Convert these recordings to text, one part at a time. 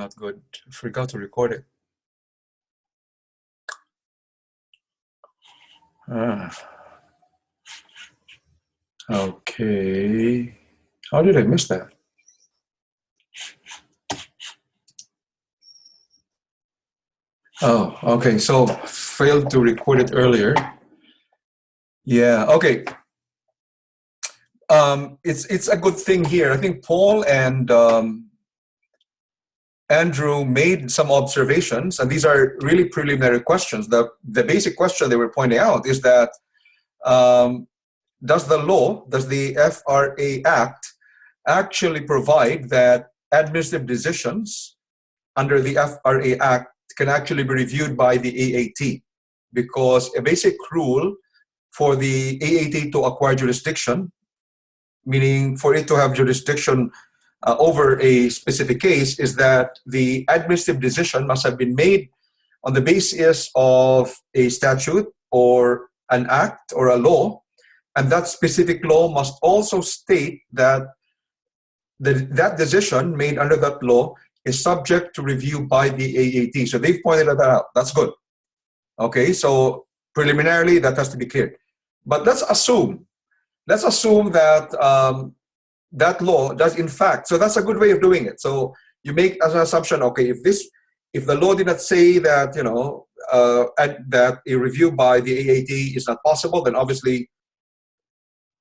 not good. I forgot to record it. Okay. How did I miss that? Oh, okay. So failed to record it earlier. Yeah. Okay. It's a good thing here. I think Paul and Andrew made some observations, and these are really preliminary questions. The basic question they were pointing out is that does the FRA Act actually provide that administrative decisions under the FRA Act can actually be reviewed by the AAT? Because a basic rule for the AAT to acquire jurisdiction, meaning for it to have jurisdiction over a specific case, is that the administrative decision must have been made on the basis of a statute or an act or a law, and that specific law must also state that that decision made under that law is subject to review by the AAT. So they've pointed that out. That's good. Okay, so preliminarily that has to be clear. But let's assume that that law does in fact, so that's a good way of doing it. So you make as an assumption, okay, if the law did not say that, you know, that a review by the AAT is not possible, then obviously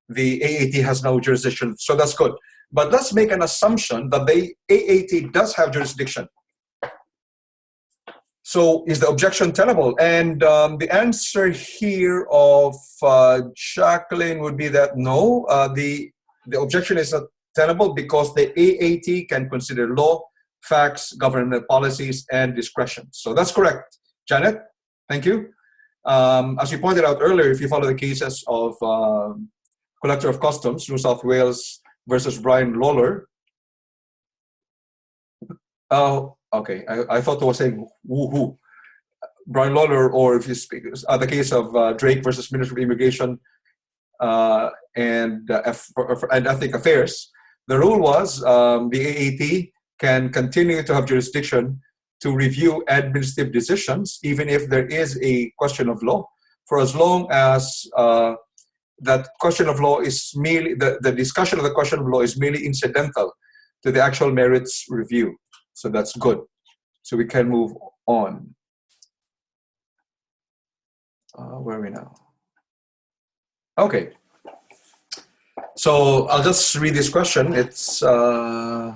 the AAT has no jurisdiction. So that's good. But let's make an assumption that the AAT does have jurisdiction. So is the objection tenable? And the answer here of Jacqueline would be that no, the objection is not tenable because the AAT can consider law, facts, government policies, and discretion. So that's correct. Janet, thank you. As you pointed out earlier, if you follow the cases of Collector of Customs, New South Wales versus Brian Lawler. Oh, okay. I thought I was saying woohoo. Brian Lawler, or if you speak, the case of Drake versus Ministry of Immigration and Ethnic Affairs. The rule was the AAT can continue to have jurisdiction to review administrative decisions, even if there is a question of law, for as long as that question of law is merely, the discussion of the question of law is merely incidental to the actual merits review. So that's good. So we can move on. Where are we now? Okay. So I'll just read this question. It's okay.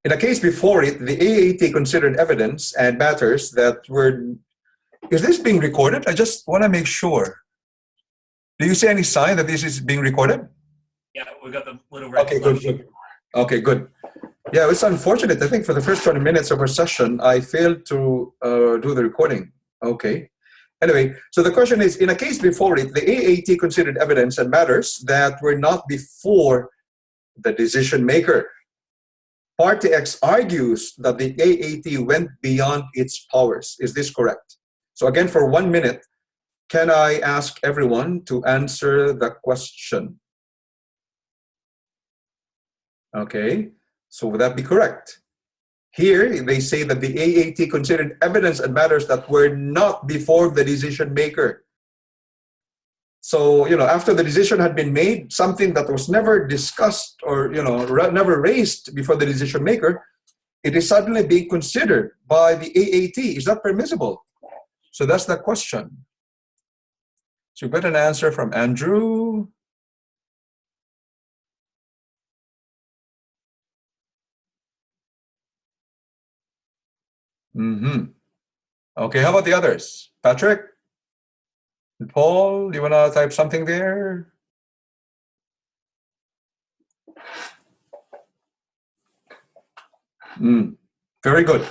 In a case before it, the AAT considered evidence and matters that were. Is this being recorded? I just want to make sure. Do you see any sign that this is being recorded? Yeah, we got the little red. Okay, good. Okay, good. Yeah, it's unfortunate. I think for the first 20 minutes of our session, I failed to do the recording. Okay. Anyway, so the question is, in a case before it, the AAT considered evidence and matters that were not before the decision maker. Party X argues that the AAT went beyond its powers. Is this correct? So again, for 1 minute, can I ask everyone to answer the question? Okay, so would that be correct? Here, they say that the AAT considered evidence and matters that were not before the decision maker. So, you know, after the decision had been made, something that was never discussed or, you know, never raised before the decision maker, it is suddenly being considered by the AAT. Is that permissible? So that's the question. So we got an answer from Andrew. Okay, how about the others? Patrick? Paul, do you want to type something there? Very good.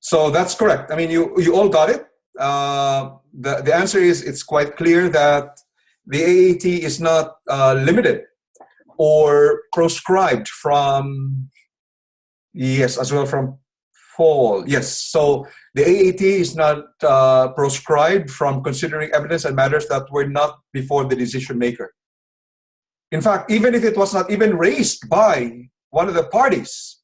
So that's correct. I mean, you all got it. The answer is, it's quite clear that the AAT is not limited or proscribed from, yes, as well from Paul. Yes, so the AAT is not proscribed from considering evidence and matters that were not before the decision maker. In fact, even if it was not even raised by one of the parties,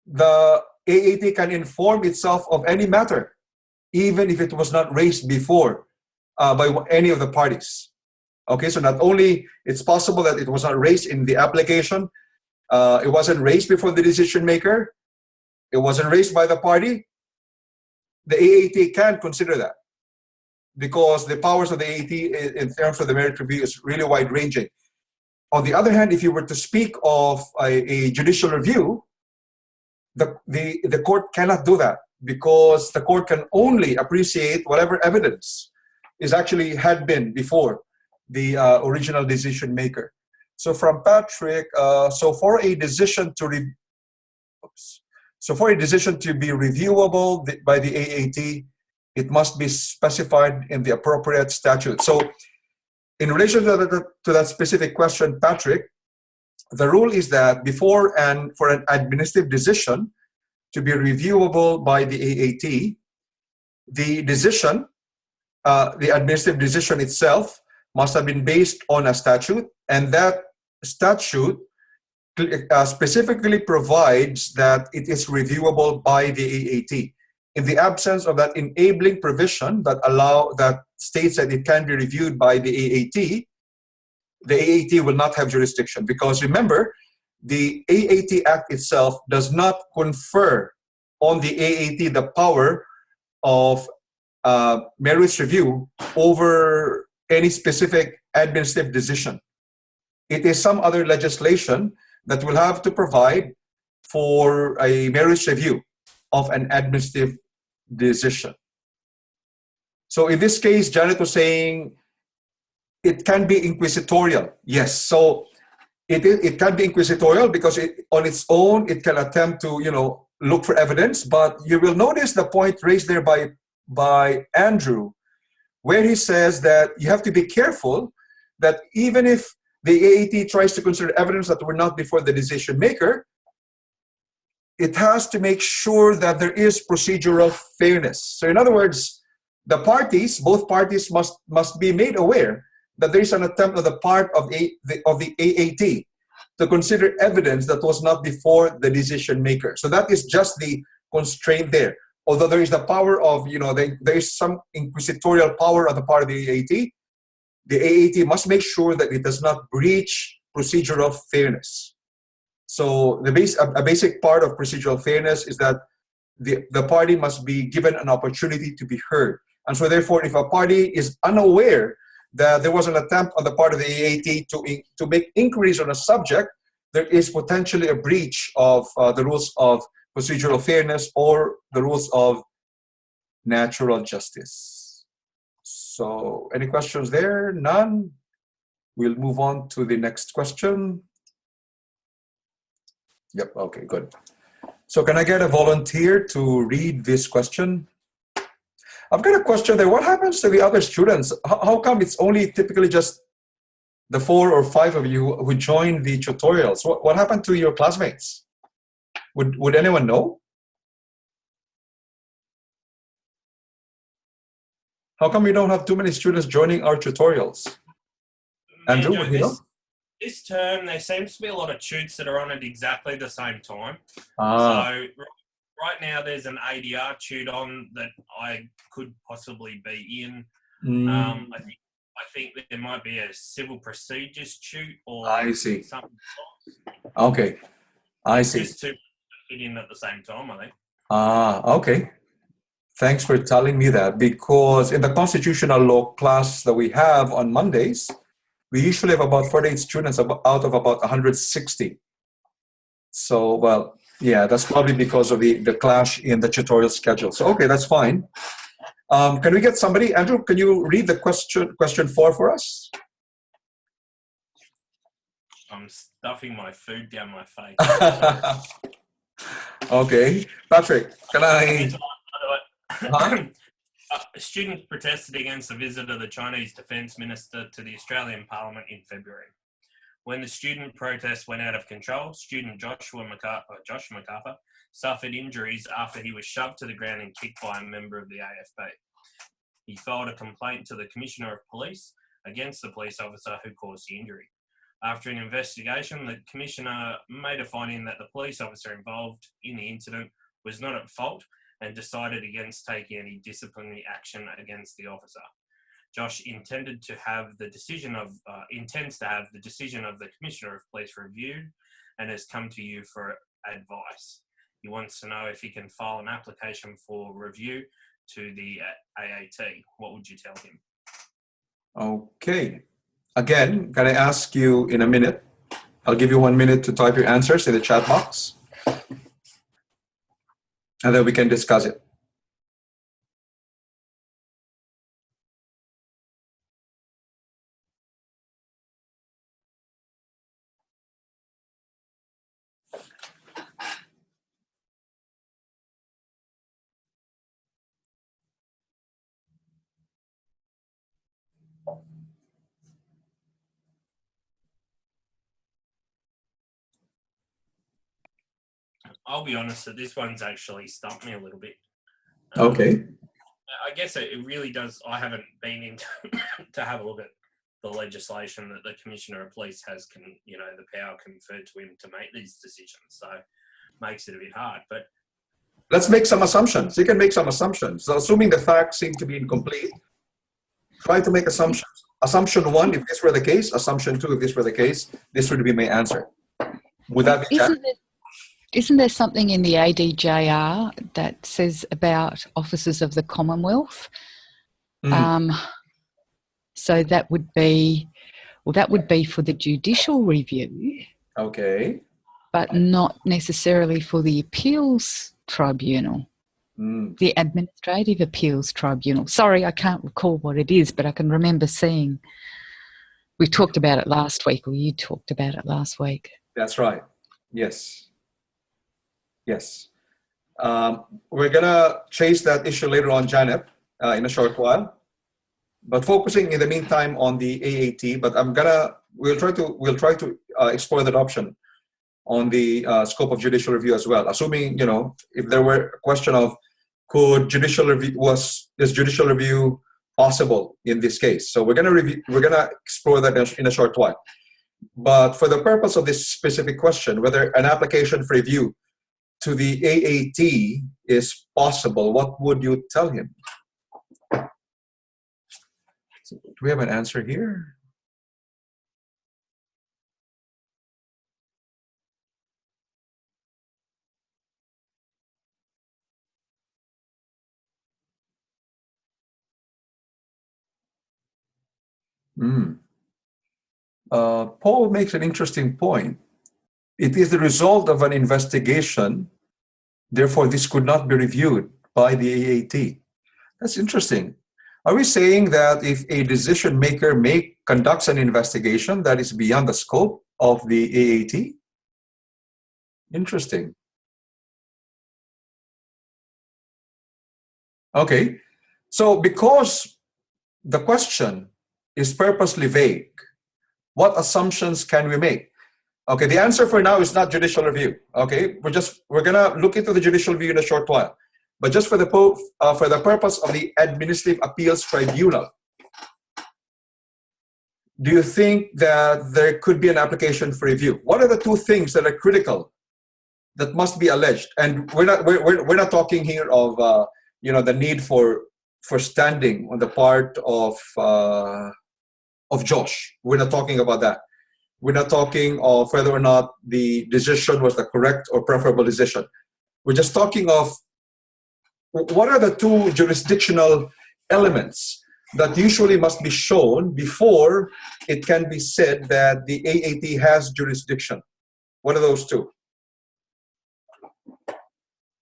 the AAT can inform itself of any matter, even if it was not raised before by any of the parties. Okay, so not only it's possible that it was not raised in the application, it wasn't raised before the decision maker, it wasn't raised by the party, the AAT can consider that, because the powers of the AAT in terms of the merit review is really wide-ranging. On the other hand, if you were to speak of a judicial review, the court cannot do that, because the court can only appreciate whatever evidence is actually had been before the original decision maker. So from Patrick, so for a decision to be reviewable by the AAT, it must be specified in the appropriate statute. So in relation to that specific question, Patrick, the rule is that for an administrative decision to be reviewable by the AAT, the decision, the administrative decision itself must have been based on a statute, and that statute specifically provides that it is reviewable by the AAT. In the absence of that enabling provision that states that it can be reviewed by the AAT will not have jurisdiction, because remember, the AAT Act itself does not confer on the AAT the power of merits review over any specific administrative decision. It is some other legislation that will have to provide for a merits review of an administrative decision. So in this case, Janet was saying it can be inquisitorial. Yes, so it can be inquisitorial because on its own it can attempt to look for evidence. But you will notice the point raised there by Andrew, where he says that you have to be careful that even if the AAT tries to consider evidence that were not before the decision maker, it has to make sure that there is procedural fairness. So in other words, the parties, both parties must be made aware that there is an attempt on the part of the AAT to consider evidence that was not before the decision maker. So that is just the constraint there. Although there is the power of, there is some inquisitorial power on the part of the AAT must make sure that it does not breach procedural fairness. So a basic part of procedural fairness is that the party must be given an opportunity to be heard. And so therefore, if a party is unaware that there was an attempt on the part of the AAT to make inquiries on a subject, there is potentially a breach of the rules of procedural fairness or the rules of natural justice. So any questions there? None? We'll move on to the next question. Yep, okay, good. So can I get a volunteer to read this question? I've got a question there. What happens to the other students? How come it's only typically just the 4 or 5 of you who join the tutorials? What happened to your classmates? Would anyone know? How come we don't have too many students joining our tutorials? Andrew, would you know? This term, there seems to be a lot of tutes that are on at exactly the same time. Ah. So right now there's an ADR tute on that I could possibly be in. I think there might be a civil procedures tute or I see. something else. Okay, I see. Just two fit in at the same time, I think. Ah, okay. Thanks for telling me that, because in the constitutional law class that we have on Mondays, we usually have about 48 students out of about 160. So, well, yeah, that's probably because of the clash in the tutorial schedule. So, okay, that's fine. Can we get somebody? Andrew, can you read the question 4 for us? I'm stuffing my food down my face. Okay. Patrick, can I... Huh? Students protested against the visit of the Chinese Defence Minister to the Australian Parliament in February. When the student protest went out of control, student Joshua MacArthur suffered injuries after he was shoved to the ground and kicked by a member of the AFP. He filed a complaint to the Commissioner of Police against the police officer who caused the injury. After an investigation, the Commissioner made a finding that the police officer involved in the incident was not at fault and decided against taking any disciplinary action against the officer. Josh intends to have the decision of the Commissioner of Police reviewed and has come to you for advice. He wants to know if he can file an application for review to the AAT. What would you tell him? Okay. Again, can I ask you in a minute? I'll give you 1 minute to type your answers in the chat box, and then we can discuss it. I'll be honest that this one's actually stumped me a little bit. Okay. I guess it really does. I haven't been in to have a look at the legislation that the Commissioner of Police has, the power conferred to him to make these decisions. So makes it a bit hard. But let's make some assumptions. You can make some assumptions. So assuming the facts seem to be incomplete, try to make assumptions. Assumption 1, if this were the case. Assumption 2, if this were the case. This would be my answer. Would that be Isn't there something in the ADJR that says about officers of the Commonwealth? So that would be, that would be for the judicial review. Okay. But not necessarily for the appeals tribunal, the administrative appeals tribunal. Sorry, I can't recall what it is, but I can remember seeing, we talked about it last week, or you talked about it last week. That's right. Yes. Yes. We're going to chase that issue later on, Janet, in a short while. But focusing in the meantime on the AAT, but we'll try to explore that option on the scope of judicial review as well. Assuming, if there were a question of is judicial review possible in this case? So we're gonna explore that in a short while. But for the purpose of this specific question, whether an application for review to the AAT is possible, what would you tell him? So, do we have an answer here? Paul makes an interesting point. It is the result of an investigation, therefore this could not be reviewed by the AAT. That's interesting. Are we saying that if a decision maker conducts an investigation that is beyond the scope of the AAT? Interesting. Okay, so because the question is purposely vague, what assumptions can we make? Okay, the answer for now is not judicial review. Okay, we're gonna look into the judicial review in a short while, but just for the purpose of the Administrative Appeals Tribunal, do you think that there could be an application for review? What are the two things that are critical that must be alleged? And we're not talking here of the need for standing on the part of Josh. We're not talking about that. We're not talking of whether or not the decision was the correct or preferable decision. We're just talking of what are the two jurisdictional elements that usually must be shown before it can be said that the AAT has jurisdiction. What are those two?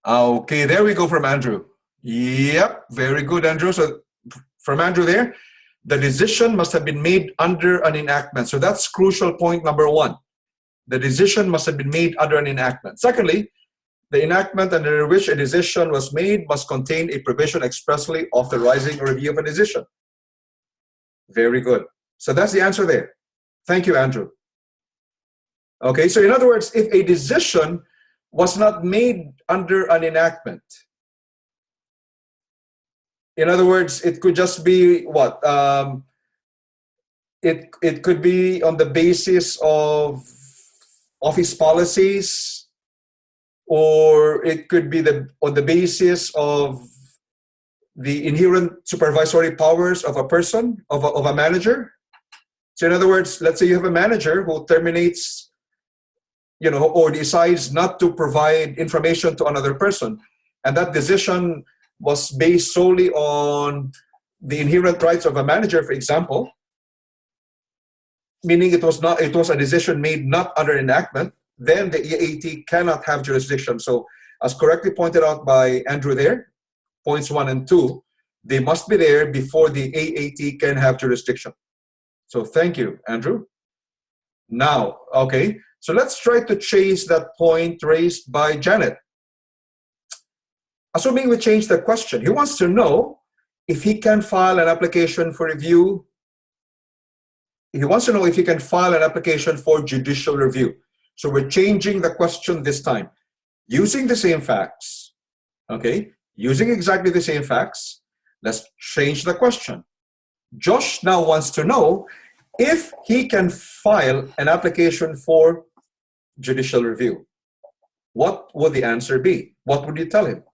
Okay, there we go from Andrew. Yep, very good, Andrew. So from Andrew there, the decision must have been made under an enactment. So that's crucial point number 1. The decision must have been made under an enactment. Secondly, the enactment under which a decision was made must contain a provision expressly authorizing a review of a decision. Very good. So that's the answer there. Thank you, Andrew. Okay, so in other words, if a decision was not made under an enactment, in other words, it could just be what? it could be on the basis of office policies, or it could be on the basis of the inherent supervisory powers of a person, of a manager. So in other words, let's say you have a manager who terminates, or decides not to provide information to another person, and that decision was based solely on the inherent rights of a manager, for example, meaning it was a decision made not under enactment, then the EAT cannot have jurisdiction. So as correctly pointed out by Andrew there, points 1 and 2, they must be there before the AAT can have jurisdiction. So thank you, Andrew. Now, okay, so let's try to chase that point raised by Janet. Assuming we change the question, he wants to know if he can file an application for review. He wants to know if he can file an application for judicial review. So we're changing the question this time. Using the same facts, okay? Using exactly the same facts, let's change the question. Josh now wants to know if he can file an application for judicial review. What would the answer be? What would you tell him?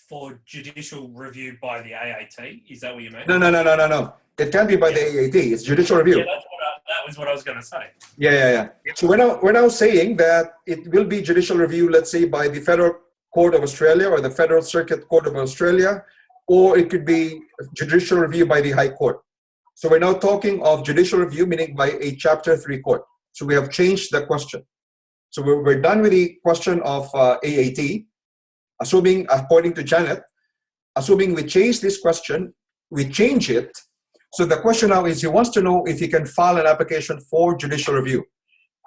For judicial review by the AAT, is that what you mean? No. It can't be by the AAT. It's judicial review. Yeah, that was what I was going to say. Yeah. So we're now saying that it will be judicial review, let's say, by the Federal Court of Australia or the Federal Circuit Court of Australia, or it could be judicial review by the High Court. So we're now talking of judicial review, meaning by a Chapter 3 court. So we have changed the question. So we're done with the question of AAT. Assuming, according to Janet, assuming we change this question, we change it. So the question now is, he wants to know if he can file an application for judicial review,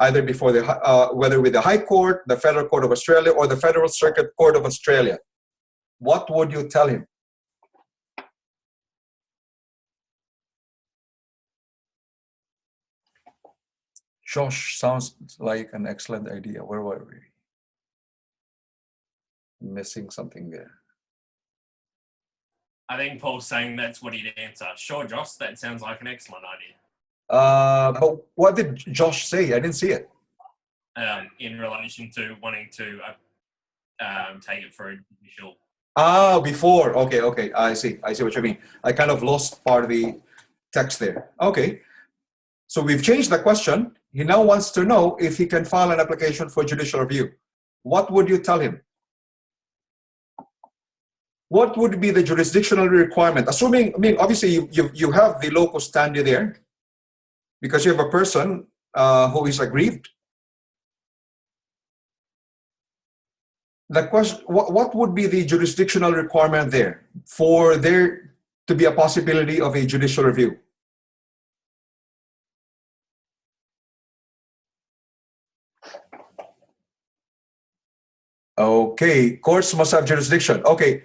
either before whether with the High Court, the Federal Court of Australia, or the Federal Circuit Court of Australia. What would you tell him? Josh sounds like an excellent idea. Where were we? Missing something there. I think Paul's saying that's what he'd answer. Sure, Josh, that sounds like an excellent idea. But what did Josh say? I didn't see it. In relation to wanting to take it for a judicial. Before. Okay. I see what you mean. I kind of lost part of the text there. Okay. So we've changed the question. He now wants to know if he can file an application for judicial review. What would you tell him? What would be the jurisdictional requirement? Assuming, obviously you have the locus standi there because you have a person who is aggrieved. The question, what would be the jurisdictional requirement there for there to be a possibility of a judicial review? Okay, courts must have jurisdiction. Okay.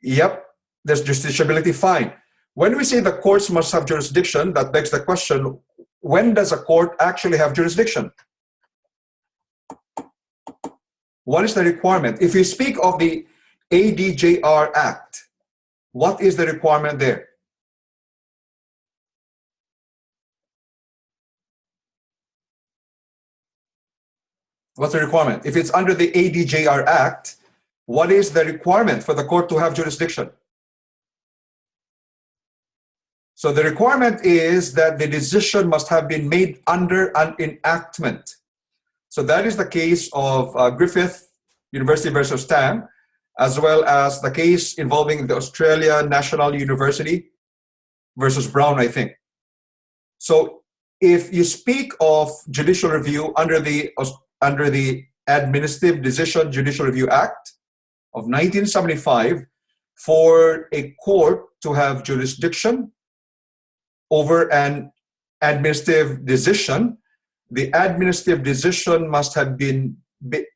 Yep, there's justiciability, fine. When we say the courts must have jurisdiction, that begs the question, when does a court actually have jurisdiction? What is the requirement? If you speak of the ADJR Act, what is the requirement there? What's the requirement? If it's under the ADJR Act, what is the requirement for the court to have jurisdiction? So the requirement is that the decision must have been made under an enactment. So that is the case of Griffith University versus Tam, as well as the case involving the Australia National University versus Brown, I think. So if you speak of judicial review under the Administrative Decision Judicial Review Act of 1975, for a court to have jurisdiction over an administrative decision, the administrative decision must have been made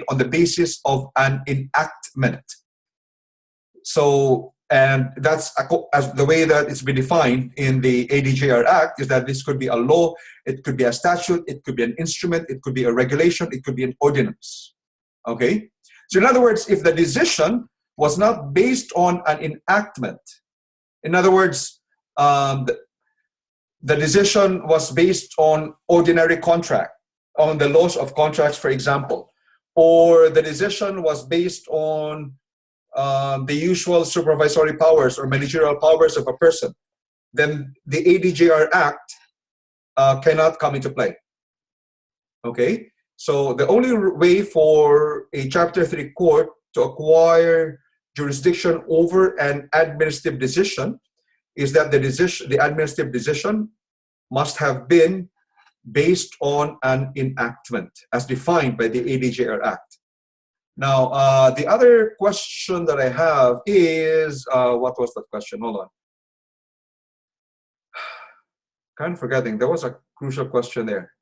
on the basis of an enactment. So, and that's as the way that it's been defined in the ADJR Act, is that this could be a law, it could be a statute, it could be an instrument, it could be a regulation, it could be an ordinance. Okay? So in other words, if the decision was not based on an enactment. In other words, the decision was based on ordinary contract, on the laws of contracts, for example, or the decision was based on the usual supervisory powers or managerial powers of a person, then the ADJR Act cannot come into play. Okay? So the only way for a Chapter 3 court to acquire jurisdiction over an administrative decision is that the administrative decision must have been based on an enactment as defined by the ADJR Act. Now, the other question that I have is, what was that question? Hold on. Kind of forgetting. There was a crucial question there.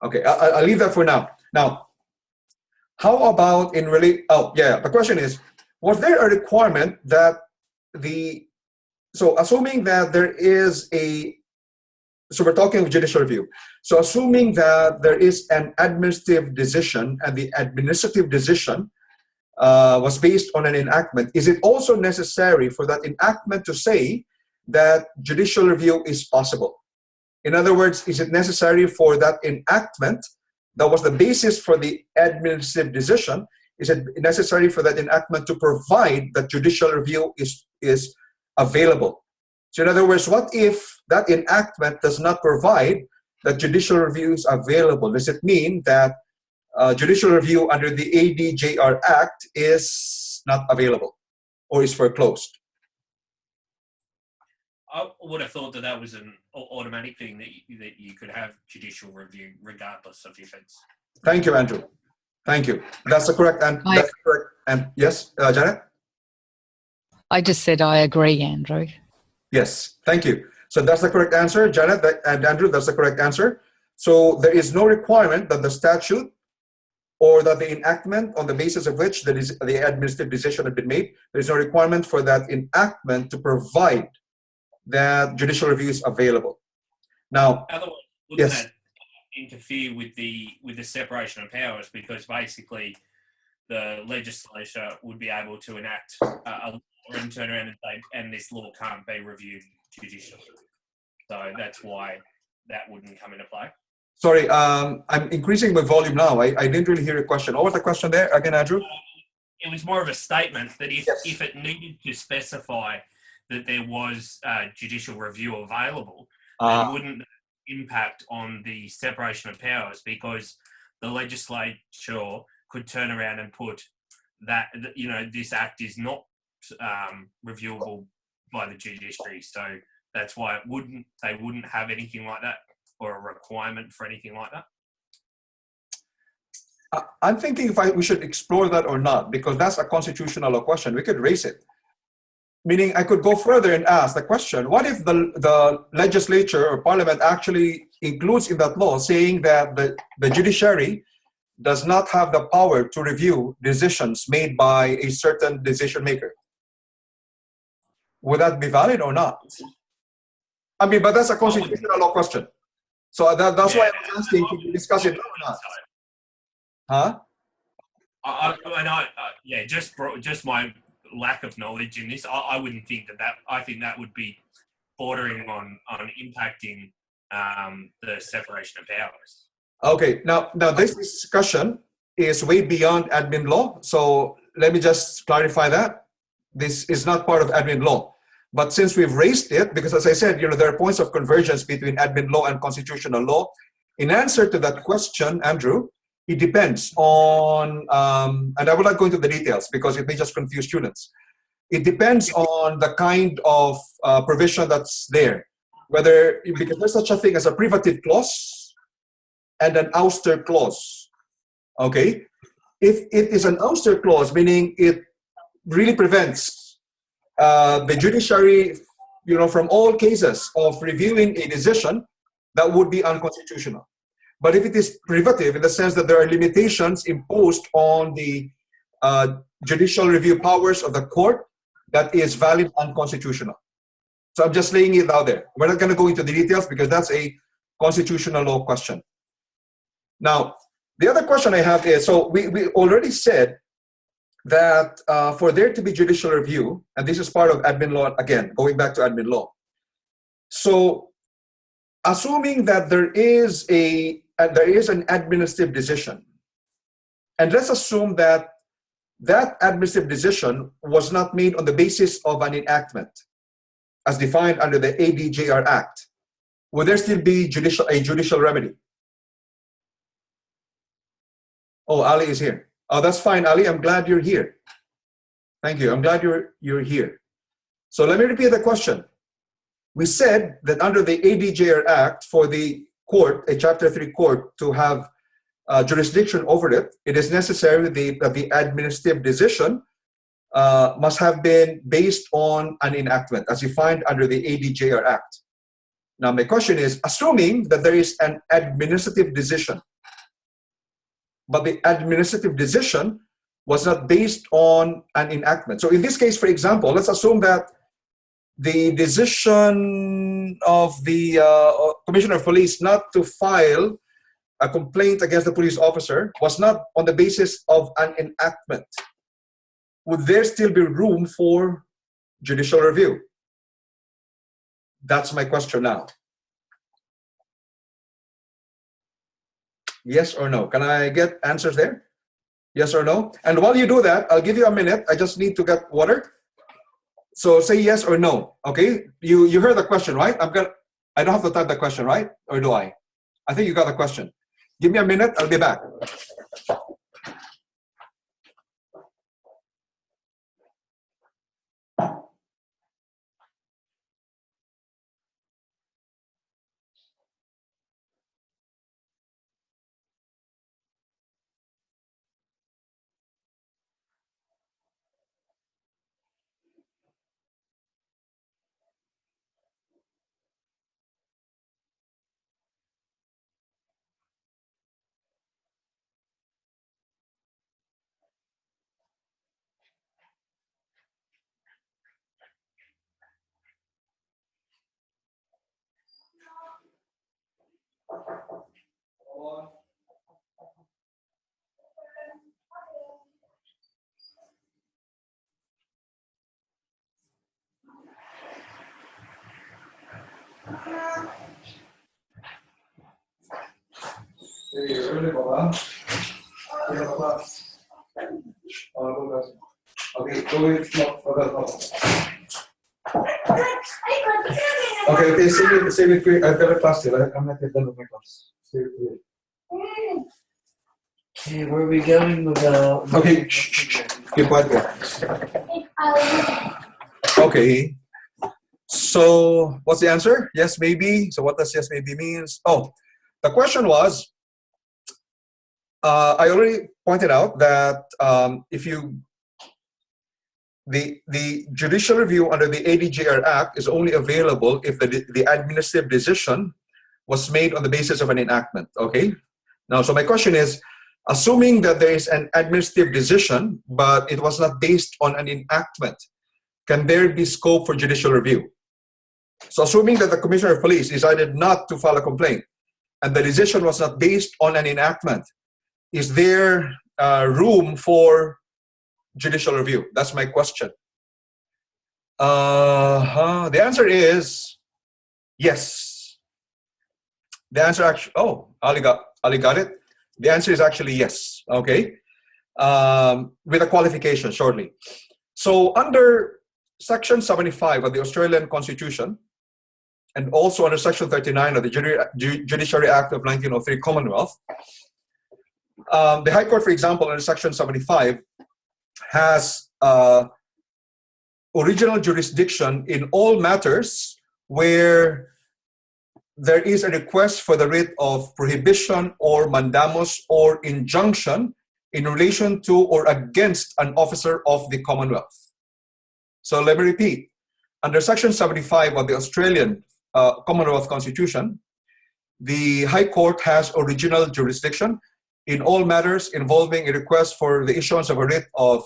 Okay, I'll leave that for now. Now, how about in the question is, was there a requirement that so assuming that there is so we're talking of judicial review. So assuming that there is an administrative decision and the administrative decision was based on an enactment, is it also necessary for that enactment to say that judicial review is possible? In other words, is it necessary for that enactment that was the basis for the administrative decision, is it necessary for that enactment to provide that judicial review is available? So in other words, what if that enactment does not provide that judicial review is available? Does it mean that judicial review under the ADJR Act is not available or is foreclosed? I would have thought that that was an automatic thing that you could have judicial review regardless of if it's. Thank you, Andrew. Thank you. That's the correct and that's correct. And yes, Janet. I just said I agree, Andrew. Yes, thank you. So that's the correct answer, Janet and Andrew. That's the correct answer. So there is no requirement that the statute or that the enactment on the basis of which the administrative decision had been made, there is no requirement for that enactment to provide that judicial review is available. Now, otherwise, wouldn't that interfere with the separation of powers? Because basically, the legislature would be able to enact a law and turn around and say, and this law can't be reviewed judicially. So that's why that wouldn't come into play. Sorry, I'm increasing my volume now. I didn't really hear your question. What was the question there again, Andrew? It was more of a statement that if it needed to specify that there was judicial review available, it wouldn't impact on the separation of powers, because the legislature could turn around and put that, this act is not reviewable by the judiciary. So that's why they wouldn't have anything like that, or a requirement for anything like that. I'm thinking if we should explore that or not, because that's a constitutional law question. We could raise it. Meaning I could go further and ask the question, what if the legislature or parliament actually includes in that law saying that the judiciary does not have the power to review decisions made by a certain decision maker? Would that be valid or not? I mean, but that's a constitutional law question. So that's why I was asking, can we discuss it or not? Huh? Just my lack of knowledge in this, I wouldn't think that. I think that would be bordering on impacting the separation of powers. Okay, now this discussion is way beyond admin law. So let me just clarify that. This is not part of admin law. But since we've raised it, because as I said, there are points of convergence between admin law and constitutional law. In answer to that question, Andrew, it depends on, and I will not go into the details because it may just confuse students. It depends on the kind of provision that's there. Because there's such a thing as a privative clause and an ouster clause. Okay? If it is an ouster clause, meaning it really prevents the judiciary, from all cases of reviewing a decision, that would be unconstitutional. But if it is privative, in the sense that there are limitations imposed on the judicial review powers of the court, that is valid unconstitutional. So I'm just laying it out there. We're not going to go into the details because that's a constitutional law question. Now, the other question I have is, so we already said that for there to be judicial review, and this is part of admin law, again, going back to admin law. So assuming that there is an administrative decision, and let's assume that that administrative decision was not made on the basis of an enactment as defined under the ADJR Act, would there still be a judicial remedy? Oh, Ali is here. Oh, that's fine, Ali. I'm glad you're here. Thank you. I'm glad you're here. So let me repeat the question. We said that under the ADJR Act, for the court, a Chapter 3 court, to have jurisdiction over it, it is necessary that the administrative decision must have been based on an enactment, as defined under the ADJR Act. Now, my question is, assuming that there is an administrative decision, but the administrative decision was not based on an enactment. So in this case, for example, let's assume that the decision of the Commissioner of Police not to file a complaint against the police officer was not on the basis of an enactment. Would there still be room for judicial review? That's my question now. Yes or no? Can I get answers there? Yes or no? And while you do that, I'll give you a minute. I just need to get water. So say yes or no. Okay? You heard the question, right? I don't have to type the question, right? Or do I? I think you got the question. Give me a minute. I'll be back. Okay, save it. I've got a class still. I'm not done with my class. Save it. Okay, where are we going with our... Okay, keep quiet there. Okay, so what's the answer? Yes, maybe. So what does yes, maybe means? Oh, the question was, I already pointed out that the judicial review under the ADJR Act is only available if the administrative decision was made on the basis of an enactment, okay? Now, so my question is, assuming that there is an administrative decision, but it was not based on an enactment, can there be scope for judicial review? So assuming that the Commissioner of Police decided not to file a complaint and the decision was not based on an enactment, is there room for judicial review? That's my question. The answer is yes. The answer actually, oh, Ali got it. The answer is actually yes, okay? With a qualification shortly. So under Section 75 of the Australian Constitution, and also under Section 39 of the Judiciary Act of 1903 Commonwealth, the High Court, for example, under Section 75, has original jurisdiction in all matters where there is a request for the writ of prohibition or mandamus or injunction in relation to or against an officer of the Commonwealth. So let me repeat. Under Section 75 of the Australian Commonwealth Constitution, the High Court has original jurisdiction in all matters involving a request for the issuance of a writ of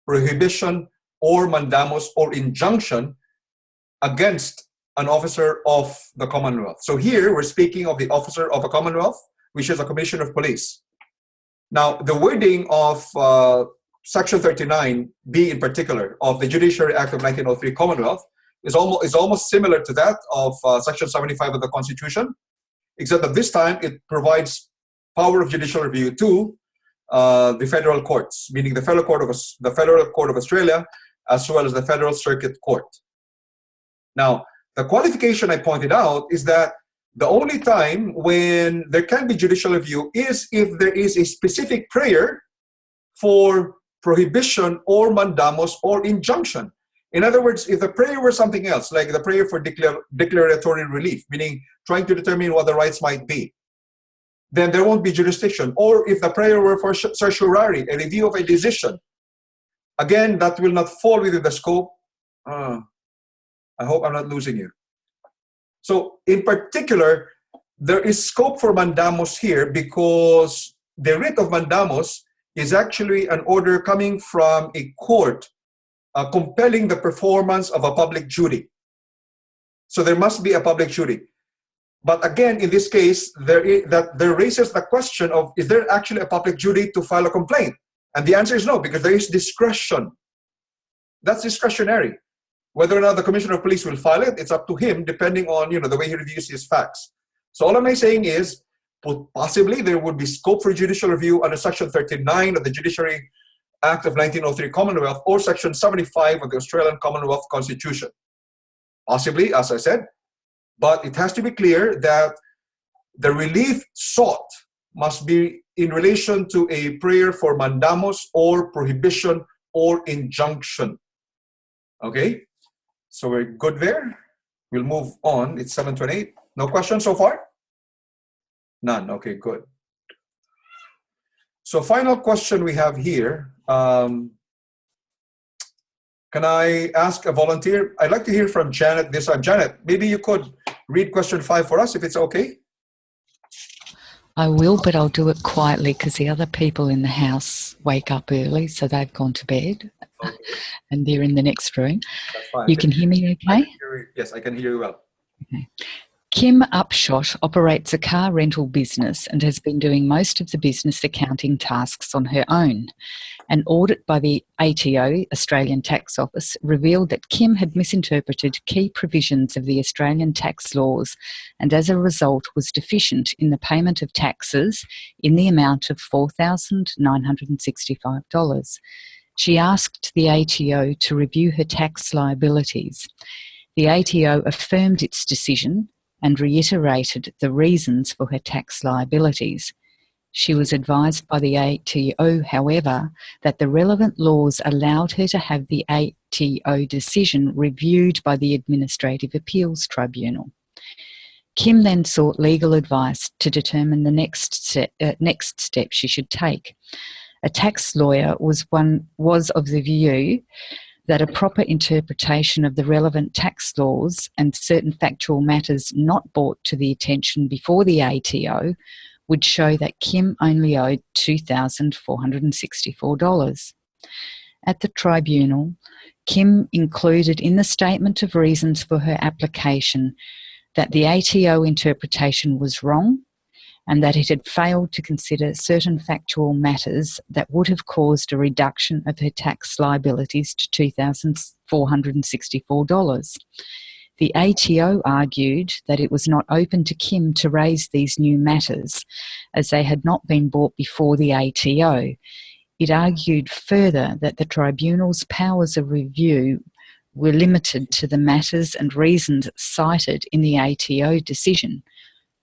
prohibition or mandamus or injunction against an officer of the Commonwealth. So here we're speaking of the officer of a Commonwealth, which is a Commissioner of Police. Now, the wording of Section 39B in particular of the Judiciary Act of 1903 Commonwealth is almost similar to that of Section 75 of the Constitution, except that this time it provides power of judicial review to the federal courts, meaning the Federal Court of Australia, as well as the Federal Circuit Court. Now, the qualification I pointed out is that the only time when there can be judicial review is if there is a specific prayer for prohibition or mandamus or injunction. In other words, if the prayer were something else, like the prayer for declaratory relief, meaning trying to determine what the rights might be, then there won't be jurisdiction. Or if the prayer were for certiorari, a review of a decision, again, that will not fall within the scope. I hope I'm not losing you. So in particular, there is scope for mandamus here because the writ of mandamus is actually an order coming from a court compelling the performance of a public duty. So there must be a public duty. But again, in this case, there raises the question of, is there actually a public duty to file a complaint? And the answer is no, because there is discretion. That's discretionary. Whether or not the Commissioner of Police will file it, it's up to him, depending on the way he reviews his facts. So all I'm saying is, possibly there would be scope for judicial review under Section 39 of the Judiciary Act of 1903 Commonwealth or Section 75 of the Australian Commonwealth Constitution. Possibly, as I said, but it has to be clear that the relief sought must be in relation to a prayer for mandamus or prohibition or injunction. Okay? So we're good there. We'll move on. It's 7:28. No questions so far? None. Okay, good. So final question we have here. Can I ask a volunteer? I'd like to hear from Janet this time. Janet, maybe you could read question 5 for us, if it's okay. I will, but I'll do it quietly because the other people in the house wake up early, so they've gone to bed. Okay. And they're in the next room. That's fine. You can hear me okay? Yes, I can hear you well. Okay. Kim Upshot operates a car rental business and has been doing most of the business accounting tasks on her own. An audit by the ATO, Australian Tax Office, revealed that Kim had misinterpreted key provisions of the Australian tax laws and as a result was deficient in the payment of taxes in the amount of $4,965. She asked the ATO to review her tax liabilities. The ATO affirmed its decision and reiterated the reasons for her tax liabilities. She was advised by the ATO, however, that the relevant laws allowed her to have the ATO decision reviewed by the Administrative Appeals Tribunal. Kim then sought legal advice to determine the next step she should take. A tax lawyer was of the view that a proper interpretation of the relevant tax laws and certain factual matters not brought to the attention before the ATO would show that Kim only owed $2,464. At the tribunal, Kim included in the statement of reasons for her application that the ATO interpretation was wrong and that it had failed to consider certain factual matters that would have caused a reduction of her tax liabilities to $2,464. The ATO argued that it was not open to Kim to raise these new matters, as they had not been brought before the ATO. It argued further that the tribunal's powers of review were limited to the matters and reasons cited in the ATO decision.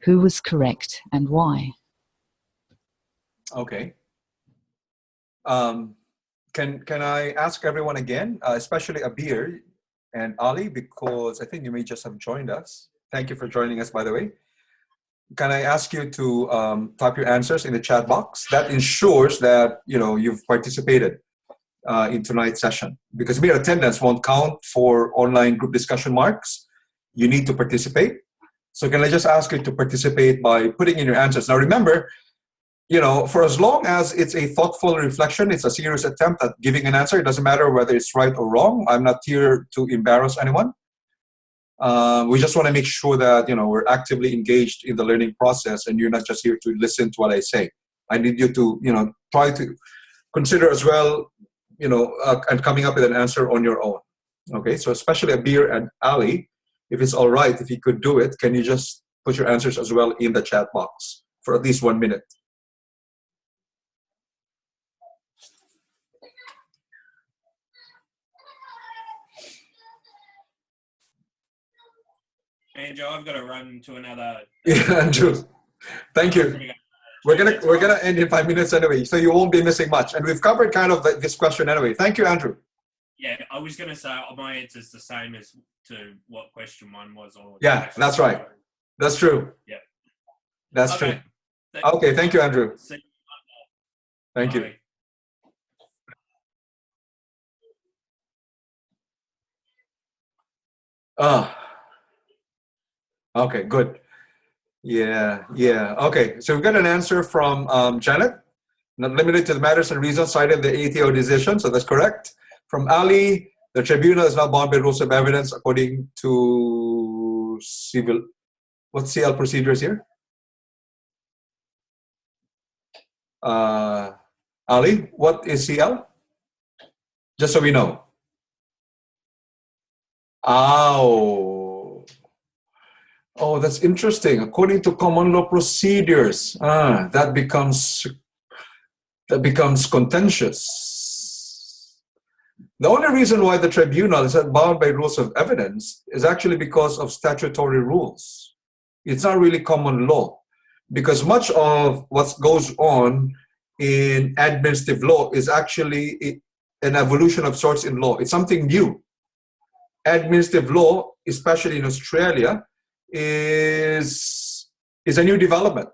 Who was correct and why? Okay. Can I ask everyone again, especially Abir and Ali, because I think you may just have joined us. Thank you for joining us, by the way. Can I ask you to type your answers in the chat box? That ensures that you've participated in tonight's session, because mere attendance won't count for online group discussion marks. You need to participate. So can I just ask you to participate by putting in your answers? Now remember, for as long as it's a thoughtful reflection, it's a serious attempt at giving an answer. It doesn't matter whether it's right or wrong. I'm not here to embarrass anyone. We just want to make sure that, we're actively engaged in the learning process and you're not just here to listen to what I say. I need you to, try to consider as well and coming up with an answer on your own. Okay, so especially Abir and Ali, if it's all right, if you could do it, can you just put your answers as well in the chat box for at least 1 minute? Andrew, I've got to run to another. Yeah, Andrew. Thank you. We're gonna end in 5 minutes anyway, so you won't be missing much. And we've covered kind of this question anyway. Thank you, Andrew. Yeah, I was gonna say my answer's the same as to what question 1 was. Or yeah, that's right. That's true. Yeah, that's true. Okay, thank you, Andrew. Thank you. Okay, good. Yeah. Okay, so we've got an answer from Janet. Not limited to the matters and reasons cited in the ATO decision, so that's correct. From Ali, the tribunal is not bound by rules of evidence according to civil. What's CL procedures here? Ali, what is CL? Just so we know. Oh, that's interesting. According to common law procedures, that becomes contentious. The only reason why the tribunal is not bound by rules of evidence is actually because of statutory rules. It's not really common law, because much of what goes on in administrative law is actually an evolution of sorts in law. It's something new. Administrative law, especially in Australia, is a new development.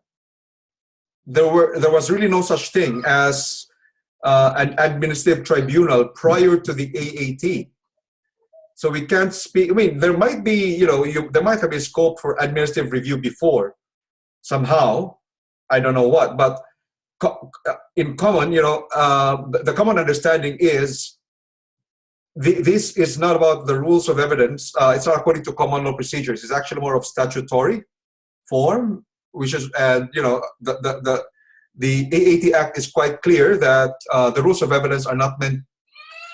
There was really no such thing as an administrative tribunal prior to the AAT. So we can't speak. I mean, there might be, there might have been scope for administrative review before, somehow. I don't know what, but in common, the common understanding is this is not about the rules of evidence. It's not according to common law procedures. It's actually more of statutory form, which is, the AAT Act is quite clear that the rules of evidence are not meant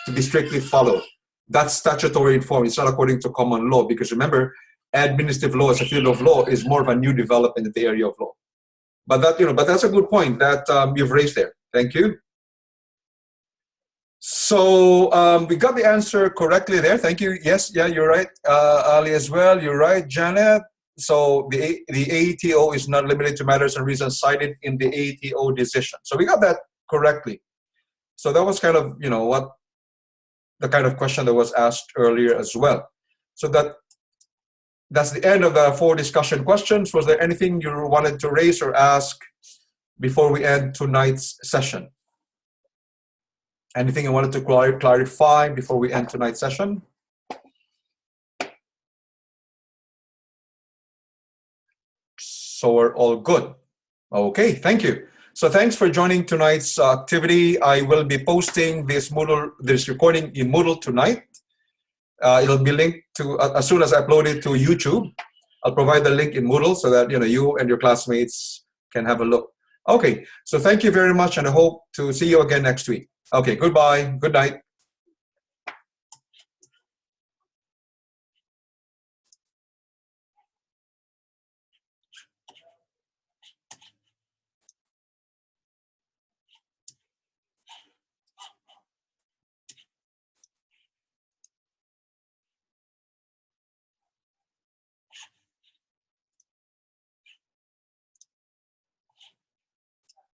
to be strictly followed. That's statutory in form. It's not according to common law, because remember, administrative law as a field of law is more of a new development in the area of law. But that's a good point that you've raised there. Thank you. So we got the answer correctly there. Thank you. Yes, yeah, you're right. Ali as well. You're right, Janet. So the AETO is not limited to matters and reasons cited in the AETO decision. So we got that correctly. So that was kind of, what the kind of question that was asked earlier as well. So that's the end of the 4 discussion questions. Was there anything you wanted to raise or ask before we end tonight's session? Anything you wanted to clarify before we end tonight's session? So we're all good. Okay, thank you. So thanks for joining tonight's activity. I will be posting this recording in Moodle tonight. It'll be linked to, as soon as I upload it to YouTube, I'll provide the link in Moodle so that you and your classmates can have a look. Okay, so thank you very much, and I hope to see you again next week. Okay, goodbye. Good night.